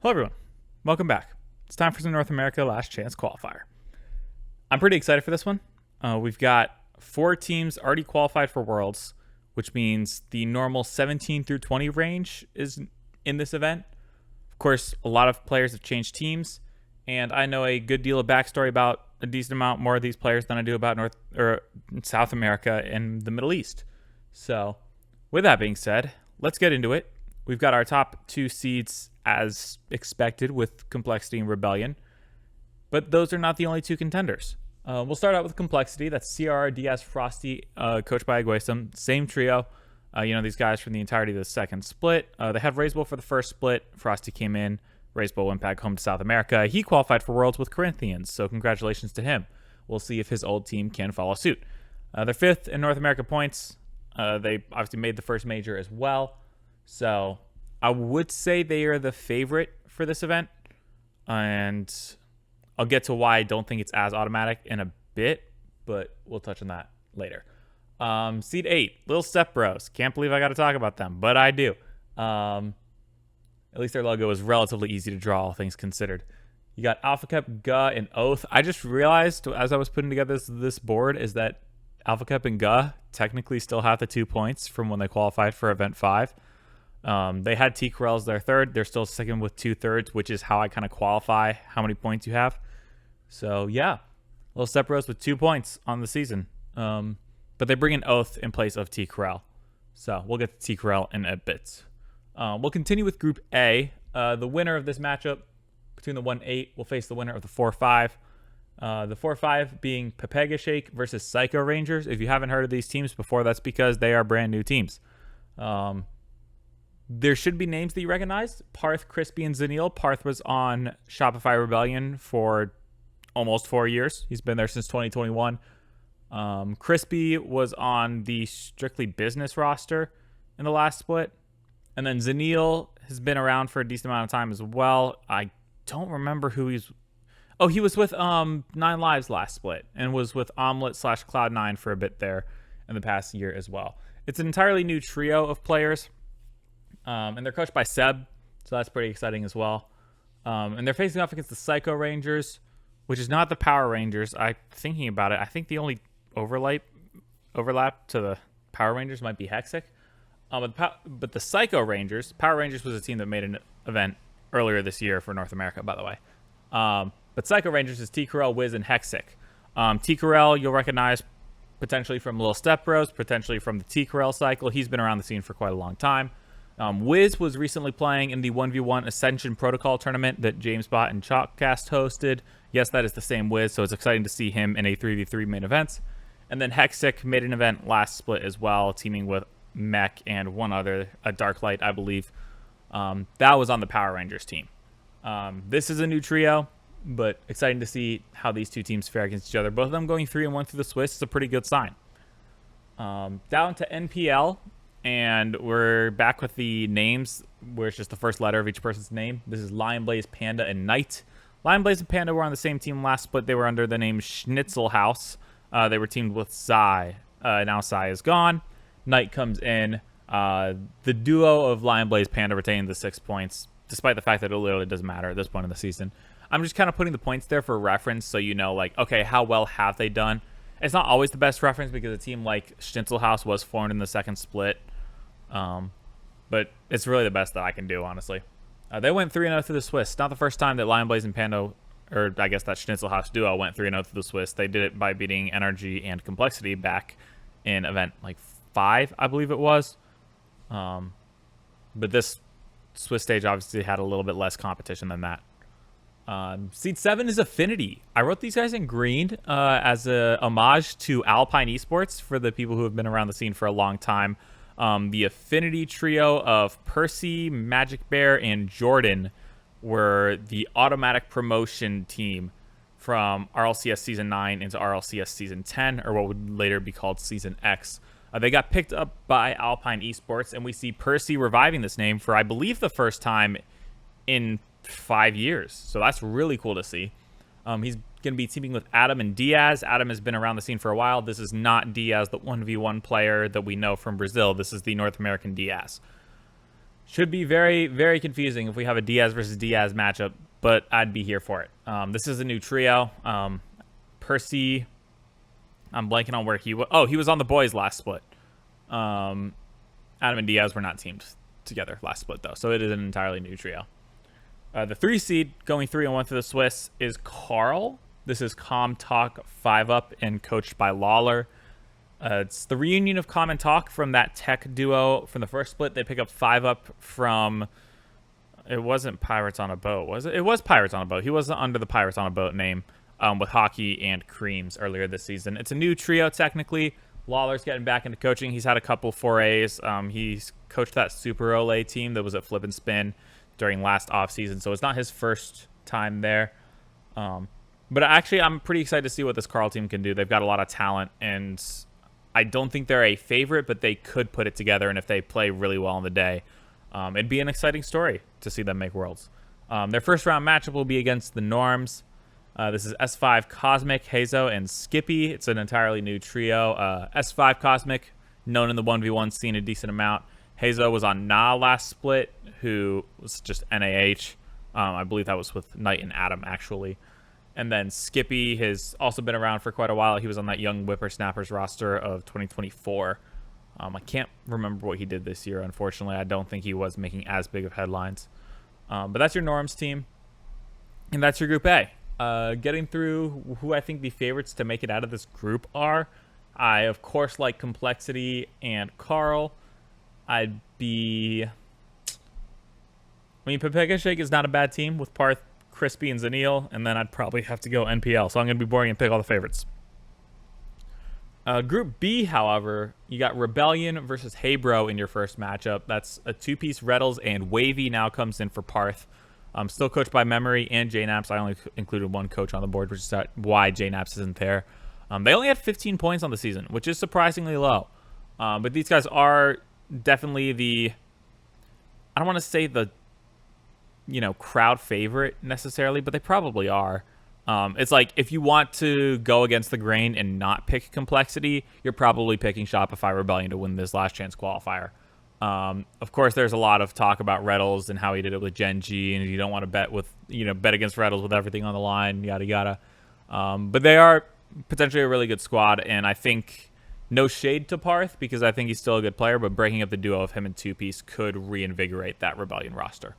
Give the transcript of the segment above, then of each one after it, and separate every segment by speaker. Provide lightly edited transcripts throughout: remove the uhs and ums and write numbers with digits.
Speaker 1: Hello everyone, welcome back. It's time for some North America Last Chance qualifier. I'm pretty excited for this one. We've got 4 teams already qualified for Worlds, which means the normal 17 through 20 range is in this event. Of course, a lot of players have changed teams, and I know a good deal of backstory about a decent amount more of these players than I do about North or South America and the Middle East. So, with that being said, let's get into it. We've got our top 2 seeds as expected with Complexity and Rebellion, but those are not the only 2 contenders. We'll start out with Complexity. That's CR, Diaz, Frosty, coached by Aguesam. Same trio. These guys from the entirety of the second split. They had Raisebow for the first split. Frosty came in. Raisebow went back home to South America. He qualified for Worlds with Corinthians, so congratulations to him. We'll see if his old team can follow suit. They're 5th in North America points. They obviously made the first major as well. So I would say they are the favorite for this event. And I'll get to why I don't think it's as automatic in a bit, but we'll touch on that later. Seed 8, Little Step Bros. Can't believe I got to talk about them, but I do. At least their logo is relatively easy to draw, all things considered. You got Alpha Cup, Guh, and Oath. I just realized as I was putting together this board is that Alpha Cup and Guh technically still have the 2 points from when they qualified for Event 5. They had T. Corell as their third. They're still second with 2/3, which is how I kind of qualify how many points you have. So, yeah. Little Step Bros with 2 points on the season. But they bring an Oath in place of T. Corell. So, we'll get to T. Corell in a bit. We'll continue with Group A. The winner of this matchup between the 1-8 will face the winner of the 4-5. The 4-5 being Pepega Shake versus Psycho Rangers. If you haven't heard of these teams before, that's because they are brand new teams. There should be names that you recognize. Parth, Crispy, and Zanil. Parth was on Shopify Rebellion for almost 4 years. He's been there since 2021. Crispy was on the Strictly Business roster in the last split. And then Zanil has been around for a decent amount of time as well. I don't remember who he's... Oh, he was with 9 Lives last split and was with Omelet / Cloud9 for a bit there in the past year as well. It's an entirely new trio of players. And they're coached by Seb, so that's pretty exciting as well. And they're facing off against the Psycho Rangers, which is not the Power Rangers. Thinking about it, I think the only overlap to the Power Rangers might be Hexic. But the Psycho Rangers, Power Rangers was a team that made an event earlier this year for North America, by the way. But Psycho Rangers is T. Corell, Wiz, and Hexic. T. Corell, you'll recognize potentially from Little Step Bros, potentially from the T. Corell cycle. He's been around the scene for quite a long time. Wiz was recently playing in the 1v1 Ascension Protocol tournament that JamesBot and Chalkcast hosted. Yes, that is the same Wiz, so it's exciting to see him in a 3v3 main event. And then Hexic made an event last split as well, teaming with Mech and one other, a Darklight, I believe. That was on the Power Rangers team. This is a new trio, but exciting to see how these 2 teams fare against each other. Both of them going 3-1 through the Swiss is a pretty good sign. Down to NPL. And we're back with the names, where it's just the first letter of each person's name. This is Lion Blaze, Panda, and Knight. Lion Blaze and Panda were on the same team last split. They were under the name Schnitzel House. They were teamed with Psy. Now Psy is gone. Knight comes in. The duo of Lion Blaze, Panda retained the 6 points, despite the fact that it literally doesn't matter at this point in the season. I'm just kind of putting the points there for reference, so you know, like, okay, how well have they done? It's not always the best reference because a team like Schnitzel House was formed in the second split. But it's really the best that I can do, honestly. They went 3-0 through the Swiss. Not the first time that Lion Blaze and Panda, or I guess that Schnitzel House duo, went 3-0 through the Swiss. They did it by beating Energy and Complexity back in event like 5, I believe it was. But this Swiss stage obviously had a little bit less competition than that. Seed 7 is Affinity. I wrote these guys in green as a homage to Alpine Esports for the people who have been around the scene for a long time. The Affinity trio of Percy, Magic Bear, and Jordan were the automatic promotion team from RLCS Season 9 into RLCS Season 10, or what would later be called Season X. They got picked up by Alpine Esports, and we see Percy reviving this name for, I believe, the first time in 5 years. So that's really cool to see. He's going to be teaming with Adam and Diaz. Adam has been around the scene for a while. This is not Diaz, the 1v1 player that we know from Brazil. This is the North American Diaz. Should be very, very confusing if we have a Diaz versus Diaz matchup, but I'd be here for it. This is a new trio. Percy, I'm blanking on where he was. Oh, he was on the boys last split. Adam and Diaz were not teamed together last split, though, so it is an entirely new trio. The 3 seed going 3-1 for the Swiss is Carl. This is Com Talk 5-up and coached by Lawler. It's the reunion of Com and Talk from that tech duo from the first split. They pick up 5-up from... It wasn't Pirates on a Boat, was it? It was Pirates on a Boat. He wasn't under the Pirates on a Boat name with Hockey and Creams earlier this season. It's a new trio, technically. Lawler's getting back into coaching. He's had a couple forays. He's coached that Super Olay team that was at Flip and Spin during last offseason, so it's not his first time there. But actually, I'm pretty excited to see what this Carl team can do. They've got a lot of talent, and I don't think they're a favorite, but they could put it together, and if they play really well on the day, it'd be an exciting story to see them make Worlds. Their first round matchup will be against the Norms. This is S5 Cosmic, Hazo, and Skippy. It's an entirely new trio. S5 Cosmic, known in the 1v1 scene a decent amount. Hazo was on Na last split, who was just NAH. I believe that was with Knight and Adam, actually. And then Skippy has also been around for quite a while. He was on that Young Whippersnappers roster of 2024. I can't remember what he did this year, unfortunately. I don't think he was making as big of headlines. But that's your Norms team. And that's your Group A. Getting through who I think the favorites to make it out of this group are. I, of course, like Complexity and Carl. I'd be... I mean, Pepega Shake is not a bad team with Parth, Crispy, and Zanil, and then I'd probably have to go NPL, so I'm going to be boring and pick all the favorites. Group B, however, you got Rebellion versus Heybro in your first matchup. That's a 2-piece Reddles, and Wavy now comes in for Parth. Still coached by Memory and JNaps. I only included one coach on the board, which is why JNaps isn't there. They only had 15 points on the season, which is surprisingly low. But these guys are definitely the... I don't want to say the crowd favorite necessarily, but they probably are. It's like if you want to go against the grain and not pick Complexity, you're probably picking Shopify Rebellion to win this last chance qualifier. Of course, there's a lot of talk about Reddles and how he did it with Gen G, and you don't want to bet against Reddles with everything on the line, yada yada. But they are potentially a really good squad, and I think no shade to Parth because I think he's still a good player, but breaking up the duo of him and 2-piece could reinvigorate that Rebellion roster.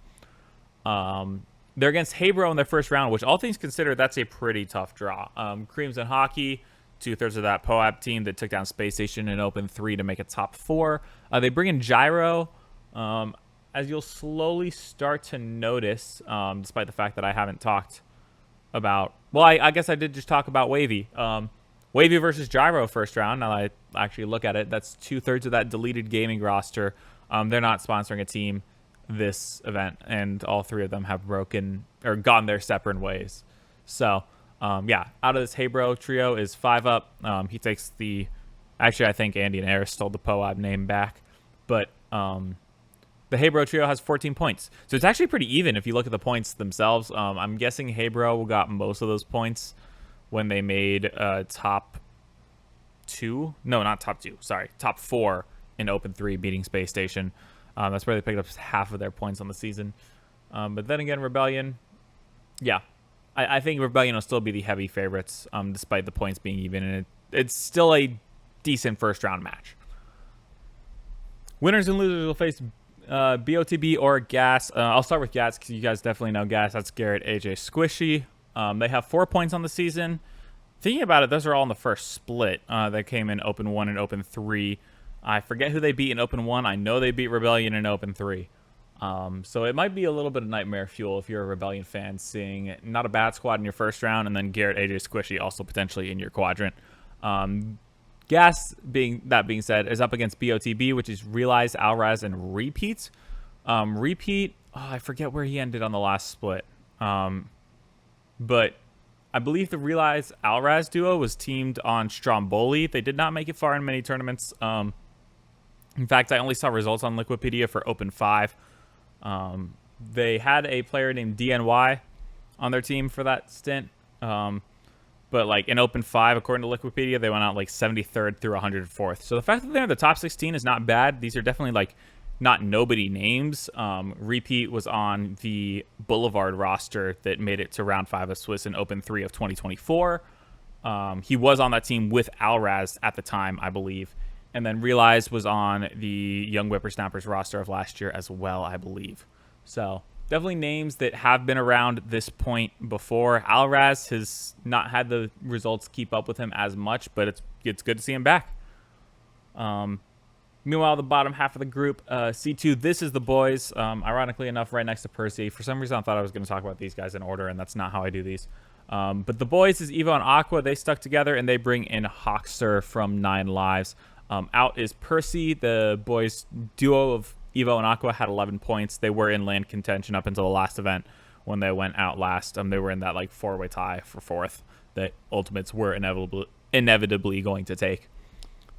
Speaker 1: They're against Heybro in their first round, which all things considered, that's a pretty tough draw. Creams and Hockey, 2/3 of that POAP team that took down Space Station in Open 3 to make it top 4. They bring in Gyro, as you'll slowly start to notice, despite the fact that I haven't talked about... Well, I guess I did just talk about Wavy. Wavy versus Gyro first round. Now that I actually look at it, that's 2/3 of that deleted gaming roster. They're not sponsoring a team this event, and all 3 of them have gone their separate ways. So yeah, out of this Heybro trio is 5-up. He takes the... Actually, I think Andy and Eris stole the POAB name back, but the Heybro trio has 14 points, so it's actually pretty even if you look at the points themselves. I'm guessing Heybro got most of those points when they made top 4 in Open 3 beating Space Station. That's where they picked up half of their points on the season. But then again, Rebellion, yeah, I think Rebellion will still be the heavy favorites, despite the points being even, and it's still a decent first-round match. Winners and losers will face BOTB or Gas. I'll start with Gas because you guys definitely know Gas. That's Garrett, AJ, Squishy. They have 4 points on the season. Thinking about it, those are all in the first split. They came in Open 1 and Open 3. I forget who they beat in Open 1. I know they beat Rebellion in Open 3. So it might be a little bit of nightmare fuel if you're a Rebellion fan, seeing not a bad squad in your first round, and then Garrett, AJ, Squishy also potentially in your quadrant. Gas, being said, is up against BOTB, which is Realize, Alraz, and Repeat. Repeat, I forget where he ended on the last split. But I believe the Realize Alraz duo was teamed on Stromboli. They did not make it far in many tournaments. In fact, I only saw results on Liquipedia for Open 5. They had a player named DNY on their team for that stint. But like in Open 5, according to Liquipedia, they went out like 73rd through 104th. So the fact that they're in the top 16 is not bad. These are definitely like not nobody names. Repeat was on the Boulevard roster that made it to round 5 of Swiss and Open 3 of 2024. He was on that team with Alraz at the time, I believe. And then Realize was on the Young Whippersnappers roster of last year as well, I believe. So definitely names that have been around this point before. Alraz has not had the results keep up with him as much, but it's good to see him back. Meanwhile, the bottom half of the group, C2, this is the boys. Ironically enough, right next to Percy. For some reason, I thought I was going to talk about these guys in order, and that's not how I do these. But the boys is Evo and Aqua. They stuck together, and they bring in Hawkster from 9 Lives. Out is Percy. The boys' duo of Evo and Aqua had 11 points. They were in LAN contention up until the last event when they went out last. They were in that like 4-way tie for 4th that Ultimates were inevitably going to take.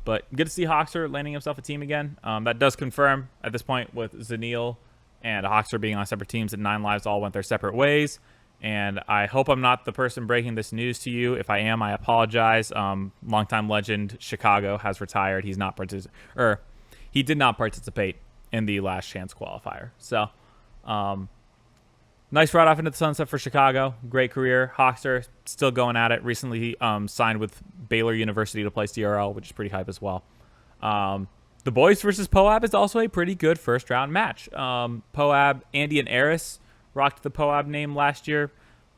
Speaker 1: But good to see Hawkster landing himself a team again. That does confirm at this point with Zanil and Hawkster being on separate teams that 9 Lives all went their separate ways. And I hope I'm not the person breaking this news to you. If I am, I apologize. Longtime legend Chicago has retired. He did not participate in the last chance qualifier. So, nice ride off into the sunset for Chicago. Great career. Hawkster still going at it. Recently signed with Baylor University to play CRL, which is pretty hype as well. The boys versus Poab is also a pretty good first round match. Poab, Andy, and Eris rocked the Poab name last year.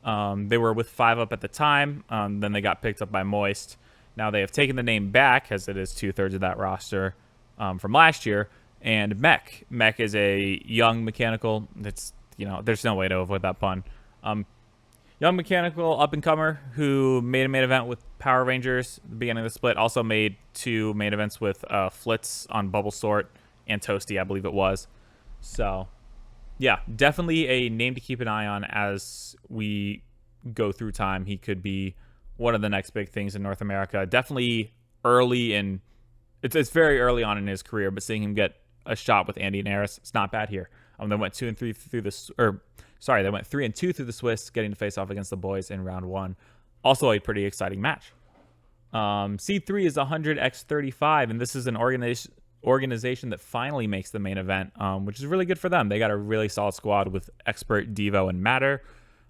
Speaker 1: They were with 5-Up at the time. Then they got picked up by Moist. Now they have taken the name back, as it is 2/3 of that roster from last year. And Mech. Mech is a young mechanical. That's, there's no way to avoid that pun. Young mechanical up-and-comer who made a main event with Power Rangers at the beginning of the split. Also made 2 main events with Flitz on Bubble Sort and Toasty, I believe it was. So, yeah, definitely a name to keep an eye on as we go through time. He could be one of the next big things in North America. Definitely early in... It's very early on in his career, but seeing him get a shot with Andy and Eris, it's not bad here. They went 2-3 through this... They went 3-2 through the Swiss, getting to face off against the boys in round 1. Also a pretty exciting match. C3 is 100x35, and this is an organization that finally makes the main event, which is really good for them. They got a really solid squad with Expert, Devo, and Matter.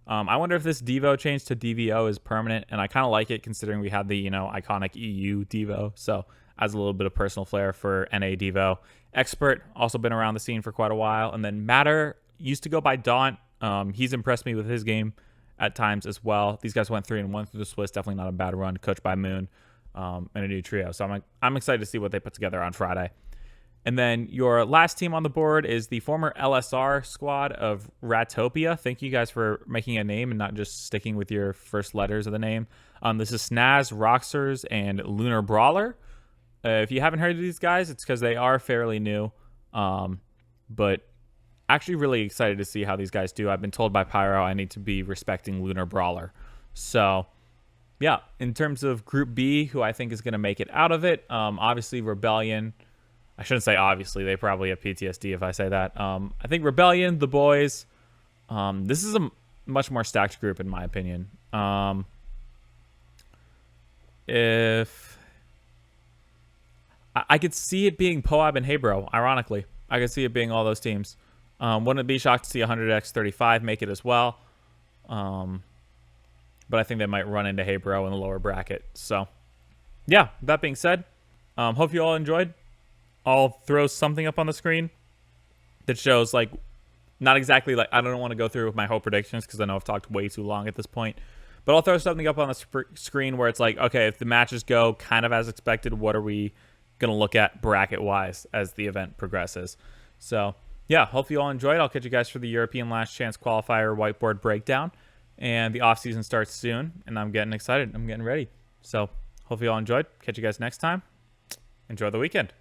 Speaker 1: I wonder if this Devo change to DVO is permanent, and I kind of like it considering we had the, iconic EU Devo, so adds a little bit of personal flair for NA Devo. Expert, also been around the scene for quite a while, and then Matter used to go by Daunt. He's impressed me with his game at times as well. These guys went 3-1 through the Swiss. Definitely not a bad run, coached by Moon, and a new trio. So I'm excited to see what they put together on Friday. And then your last team on the board is the former LSR squad of Ratopia. Thank you guys for making a name and not just sticking with your first letters of the name. This is Snaz, Roxers, and Lunar Brawler. If you haven't heard of these guys, it's because they are fairly new. But actually really excited to see how these guys do. I've been told by Pyro I need to be respecting Lunar Brawler. So, yeah, in terms of Group B, who I think is going to make it out of it, obviously Rebellion. I shouldn't say obviously. They probably have PTSD if I say that. I think Rebellion, the boys, this is a much more stacked group in my opinion. If I could see it being Poab and Hebro, ironically. I could see it being all those teams. Wouldn't be shocked to see 100x35 make it as well. But I think they might run into Hebro in the lower bracket. So, yeah, that being said, hope you all enjoyed. I'll throw something up on the screen that shows, like, not exactly, like, I don't want to go through with my whole predictions because I know I've talked way too long at this point. But I'll throw something up on the screen where it's like, okay, if the matches go kind of as expected, what are we going to look at bracket-wise as the event progresses? So, yeah, hope you all enjoyed. I'll catch you guys for the European Last Chance Qualifier whiteboard breakdown. And the off-season starts soon, and I'm getting excited. I'm getting ready. So, hope you all enjoyed. Catch you guys next time. Enjoy the weekend.